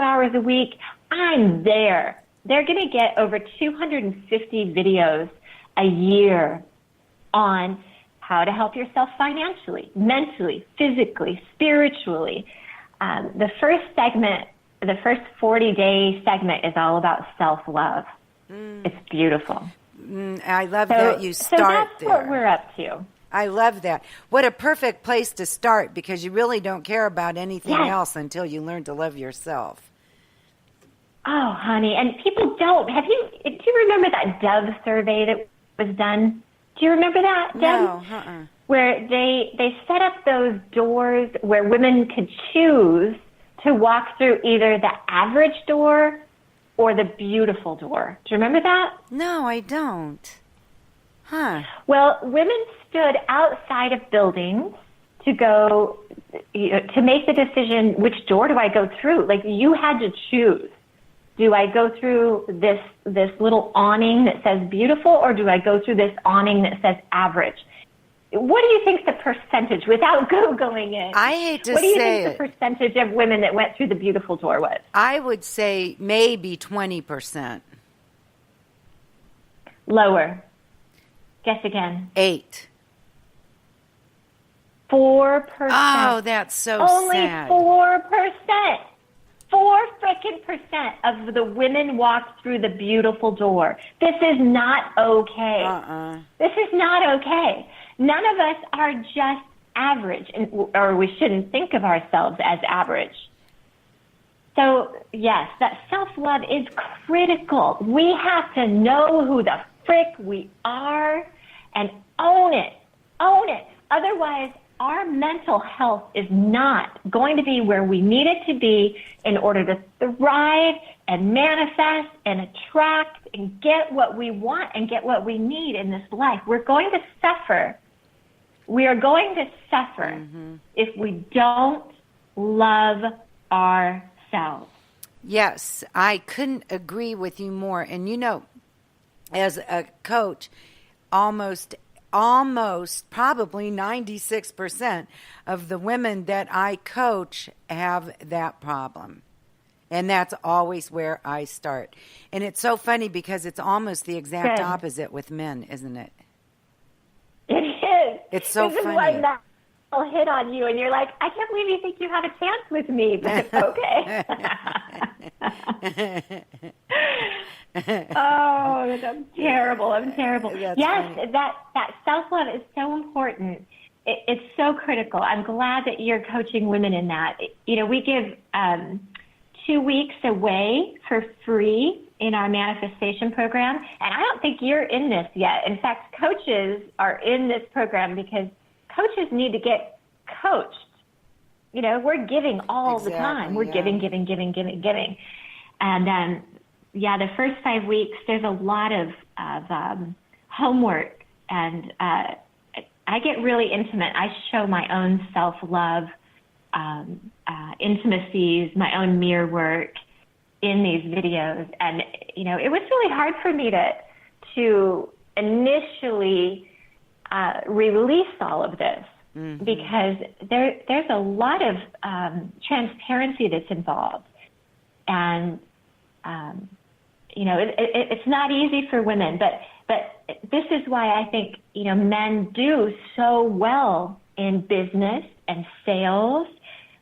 hours a week, I'm there. They're going to get over 250 videos a year on how to help yourself financially, mentally, physically, spiritually. The first 40-day segment is all about self-love. It's beautiful. I love that you start there. So that's there. what we're up to. I love that. What a perfect place to start, because you really don't care about anything else until you learn to love yourself. Oh, honey, and people don't. Do you remember that Dove survey that was done? Do you remember that, Deb? No, Where they set up those doors where women could choose to walk through either the average door or the beautiful door. Do you remember that? No, I don't. Huh. Well, women stood outside of buildings to go, to make the decision, which door do I go through? Like, you had to choose. Do I go through this little awning that says beautiful, or do I go through this awning that says average? What do you think the percentage, without Googling it? I hate to say what do you think the percentage of women that went through the beautiful door was? I would say maybe 20%. Lower. Guess again. 8. 4%. Oh, that's so Only sad. 4%. 4% of the women walked through the beautiful door. This is not okay. This is not okay. None of us are just average, or we shouldn't think of ourselves as average. So, yes, that self-love is critical. We have to know who the frick we are and own it. Own it. Otherwise, our mental health is not going to be where we need it to be in order to thrive and manifest and attract and get what we want and get what we need in this life. We're going to suffer. We are going to suffer if we don't love ourselves. Yes, I couldn't agree with you more. And you know, as a coach, almost probably 96% of the women that I coach have that problem. And that's always where I start. And it's so funny because it's almost the exact opposite with men, isn't it? It is. It's so funny. This is why Matt will hit on you and you're like, I can't believe you think you have a chance with me, but okay. Oh, I'm terrible. That's yes, funny. that self-love is so important. It's so critical. I'm glad that you're coaching women in that. You know, we give 2 weeks away for free in our manifestation program, and I don't think you're in this yet. In fact, coaches are in this program because coaches need to get coached. You know, we're giving all the time. We're giving. And the first 5 weeks, there's a lot of homework, and I get really intimate. I show my own self-love, intimacies, my own mirror work in these videos. And, you know, it was really hard for me to initially release all of this because there's a lot of transparency that's involved. And, you know, it's not easy for women, but this is why I think, you know, men do so well in business and sales,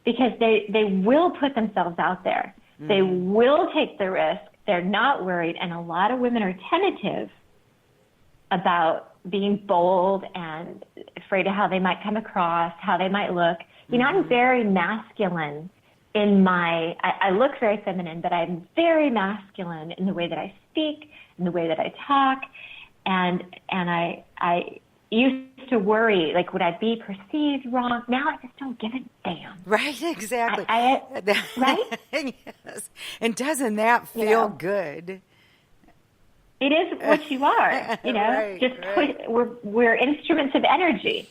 because they will put themselves out there. They will take the risk. They're not worried. And a lot of women are tentative about being bold and afraid of how they might come across, how they might look. You know, I'm very masculine in I look very feminine, but I'm very masculine in the way that I speak, in the way that I talk. And I used to worry, like, would I be perceived wrong? Now I just don't give a damn. Right, exactly. Right? Yes. And doesn't that feel good? It is what you are, you know. We're instruments of energy.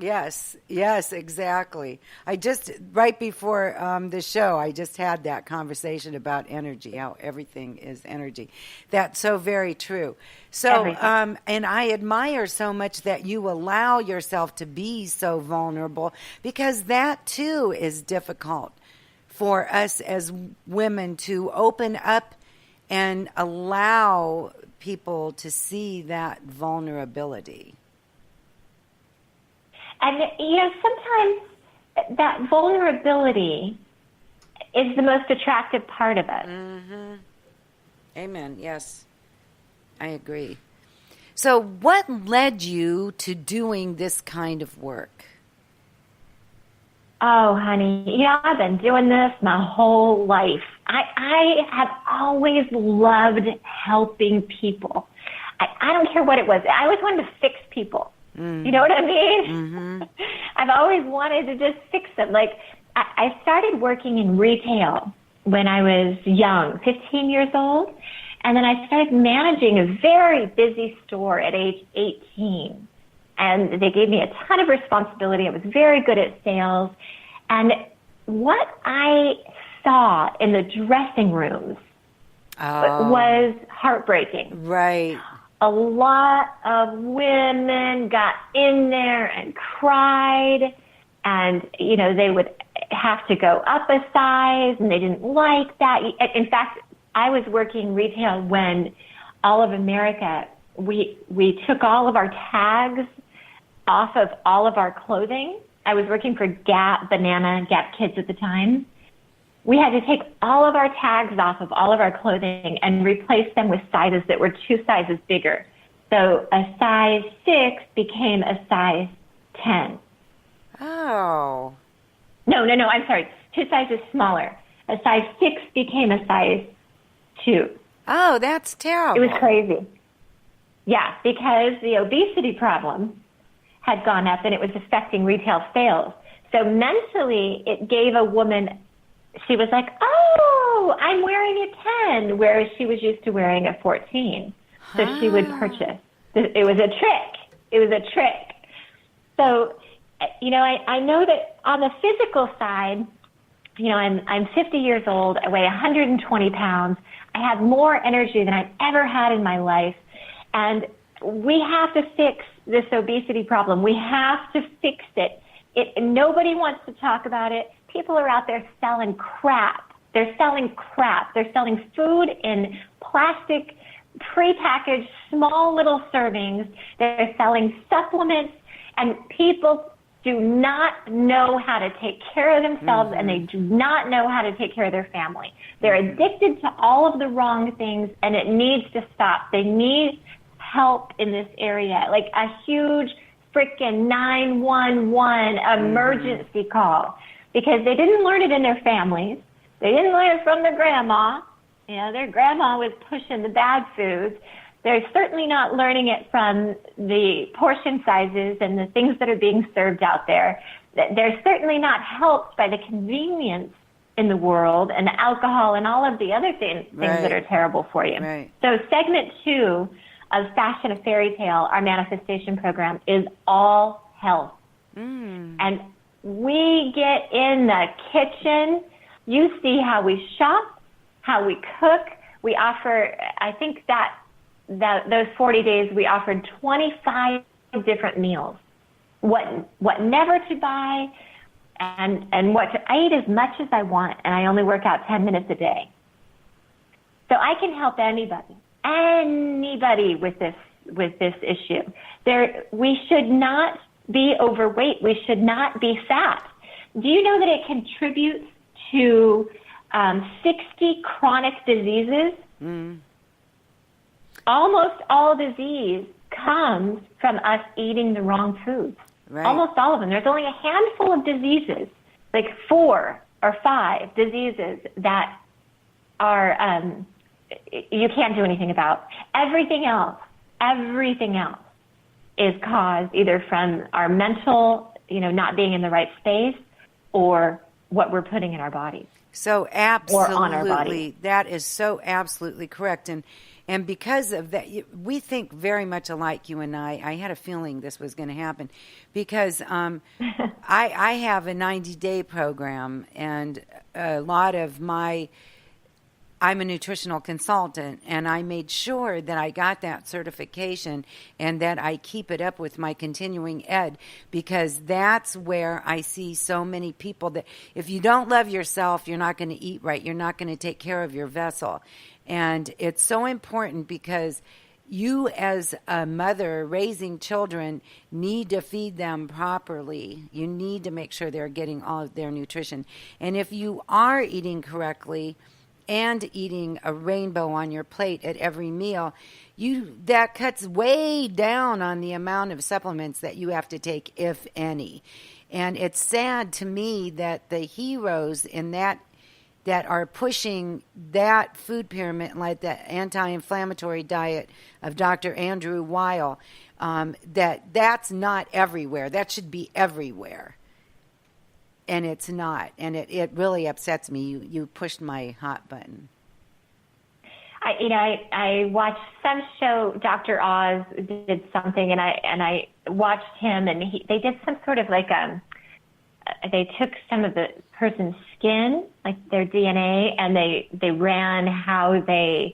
Yes, exactly. I just, right before the show, I just had that conversation about energy, how everything is energy. That's so very true. So, and I admire so much that you allow yourself to be so vulnerable, because that too is difficult for us as women to open up and allow people to see that vulnerability. And, sometimes that vulnerability is the most attractive part of us. Mm-hmm. Amen. Yes, I agree. So what led you to doing this kind of work? Oh, honey, I've been doing this my whole life. I have always loved helping people. I don't care what it was. I always wanted to fix people. Mm. You know what I mean? Mm-hmm. I've always wanted to just fix them. Like, I started working in retail when I was young, 15 years old. And then I started managing a very busy store at age 18. And they gave me a ton of responsibility. I was very good at sales. And what I saw in the dressing rooms was heartbreaking. Right. A lot of women got in there and cried. And, they would have to go up a size, and they didn't like that. In fact, I was working retail when all of America, we took all of our tags off of all of our clothing. I was working for Gap, Banana, Gap Kids at the time. We had to take all of our tags off of all of our clothing and replace them with sizes that were 2 sizes bigger. So a size 6 became a size 10. Oh. No, I'm sorry. 2 sizes smaller. A size 6 became a size 2. Oh, that's terrible. It was crazy. Yeah, because the obesity problem had gone up and it was affecting retail sales. So mentally, it gave a woman, she was like, oh, I'm wearing a 10, whereas she was used to wearing a 14. So she would purchase. It was a trick. So, I know that on the physical side, I'm 50 years old. I weigh 120 pounds. I have more energy than I've ever had in my life. And we have to fix this obesity problem. We have to fix it. Nobody wants to talk about it. People are out there selling crap. They're selling crap. They're selling food in plastic, prepackaged, small little servings. They're selling supplements, and people do not know how to take care of themselves, and they do not know how to take care of their family. They're addicted to all of the wrong things, and it needs to stop. They need help in this area, like a huge freaking 911 emergency call, because they didn't learn it in their families. They didn't learn it from their grandma. Their grandma was pushing the bad foods. They're certainly not learning it from the portion sizes and the things that are being served out there. They're certainly not helped by the convenience in the world and the alcohol and all of the other things that are terrible for you. Right. So segment 2 of Fashion a Fairy Tale, our manifestation program, is all health. And we get in the kitchen. You see how we shop, how we cook. We offer, I think that those 40 days we offered 25 different meals. What never to buy and what to, I eat as much as I want, and I only work out 10 minutes a day. So I can help anybody with this issue. We should not be overweight. We should not be fat. Do you know that it contributes to 60 chronic diseases? Almost all disease comes from us eating the wrong foods. Right. Almost all of them. There's only a handful of diseases, like 4 or 5 diseases that are you can't do anything about. Everything else is caused either from our mental, not being in the right space, or what we're putting in our bodies. So absolutely, or on our bodies. That is so absolutely correct. And because of that, we think very much alike, you and I. I had a feeling this was going to happen because I have a 90-day program, and a lot of my I'm a nutritional consultant, and I made sure that I got that certification and that I keep it up with my continuing ed, because that's where I see so many people that if you don't love yourself, you're not going to eat right. You're not going to take care of your vessel. And it's so important because you as a mother raising children need to feed them properly. You need to make sure they're getting all of their nutrition. And if you are eating correctly and eating a rainbow on your plate at every meal, that cuts way down on the amount of supplements that you have to take, if any. And it's sad to me that the heroes in that are pushing that food pyramid, like the anti-inflammatory diet of Dr. Andrew Weil, that's not everywhere. That should be everywhere. And it's not. And it really upsets me. You pushed my hot button. I watched some show, Dr. Oz did something, and I watched him, and they did some sort of like they took some of the person's skin, like their DNA, and they ran how their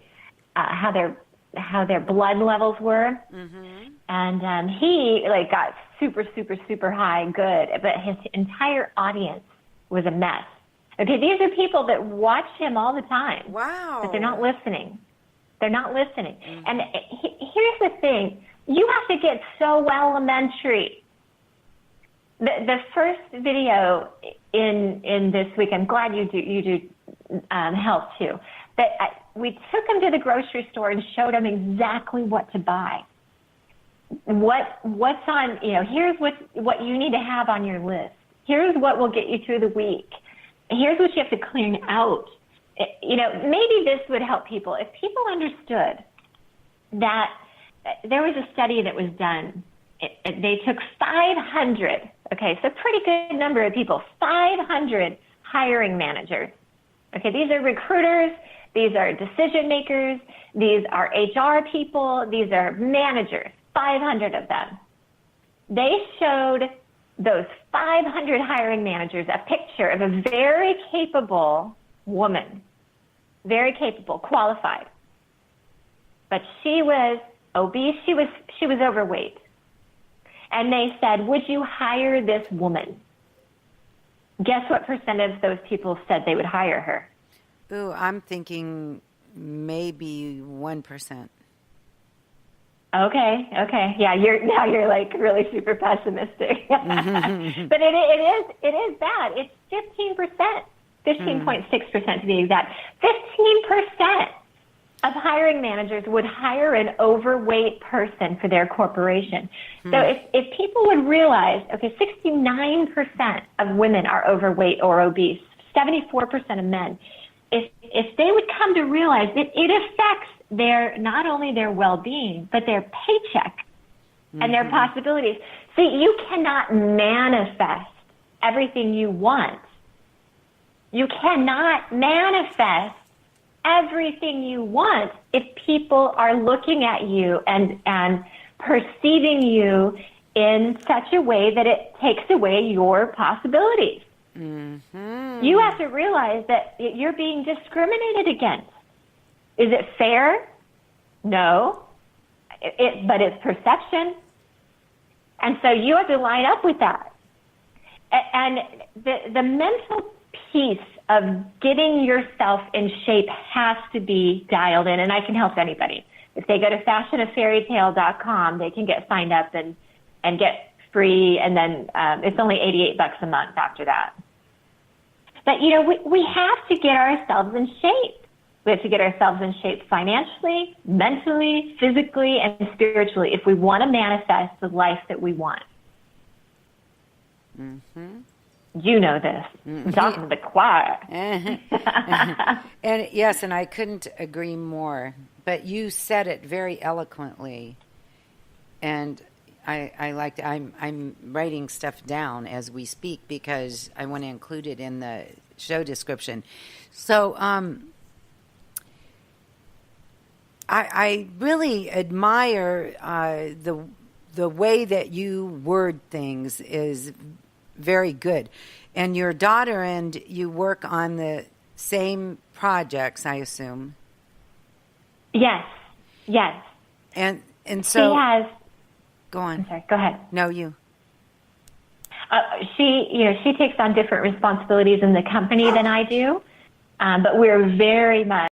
blood levels were. Mm-hmm. And he like got super, super, super high, good, but his entire audience was a mess. Okay, these are people that watch him all the time. Wow. But they're not listening. They're not listening. Mm-hmm. And here's the thing. You have to get so elementary. The first video in this week, I'm glad you do health too, that we took him to the grocery store and showed him exactly what to buy. What's on, here's what you need to have on your list. Here's what will get you through the week. Here's what you have to clean out. Maybe this would help people. If people understood that there was a study that was done, they took 500, okay, so a pretty good number of people, 500 hiring managers. Okay, these are recruiters, these are decision makers, these are HR people, these are managers, 500 of them. They showed those 500 hiring managers a picture of a very capable woman, very capable, qualified. But she was obese, she was overweight. And they said, would you hire this woman? Guess what percent of those people said they would hire her? Ooh, I'm thinking maybe 1%. Okay. Yeah, you're like really super pessimistic. But it is bad. It's 15%, 15.6% to be exact. 15% of hiring managers would hire an overweight person for their corporation. So if people would realize, okay, 69% of women are overweight or obese, 74% of men, if they would come to realize that it affects not only their well-being, but their paycheck and their possibilities. See, you cannot manifest everything you want. You cannot manifest everything you want if people are looking at you and perceiving you in such a way that it takes away your possibilities. Mm-hmm. You have to realize that you're being discriminated against. Is it fair? No. But it's perception. And so you have to line up with that. And the mental piece of getting yourself in shape has to be dialed in, and I can help anybody. If they go to fashionafairytale.com, they can get signed up and get free, and then it's only $88 a month after that. But, we have to get ourselves in shape. We have to get ourselves in shape financially, mentally, physically, and spiritually if we want to manifest the life that we want. Mm-hmm. You know this. I'm talking to the choir. And yes, and I couldn't agree more. But you said it very eloquently, and I liked it. I'm writing stuff down as we speak because I want to include it in the show description. So I really admire the way that you word things is very good. And your daughter and you work on the Same projects, I assume. Yes. And so she has. Go on. I'm sorry. Go ahead. No, you. She takes on different responsibilities in the company than I do, but we're very much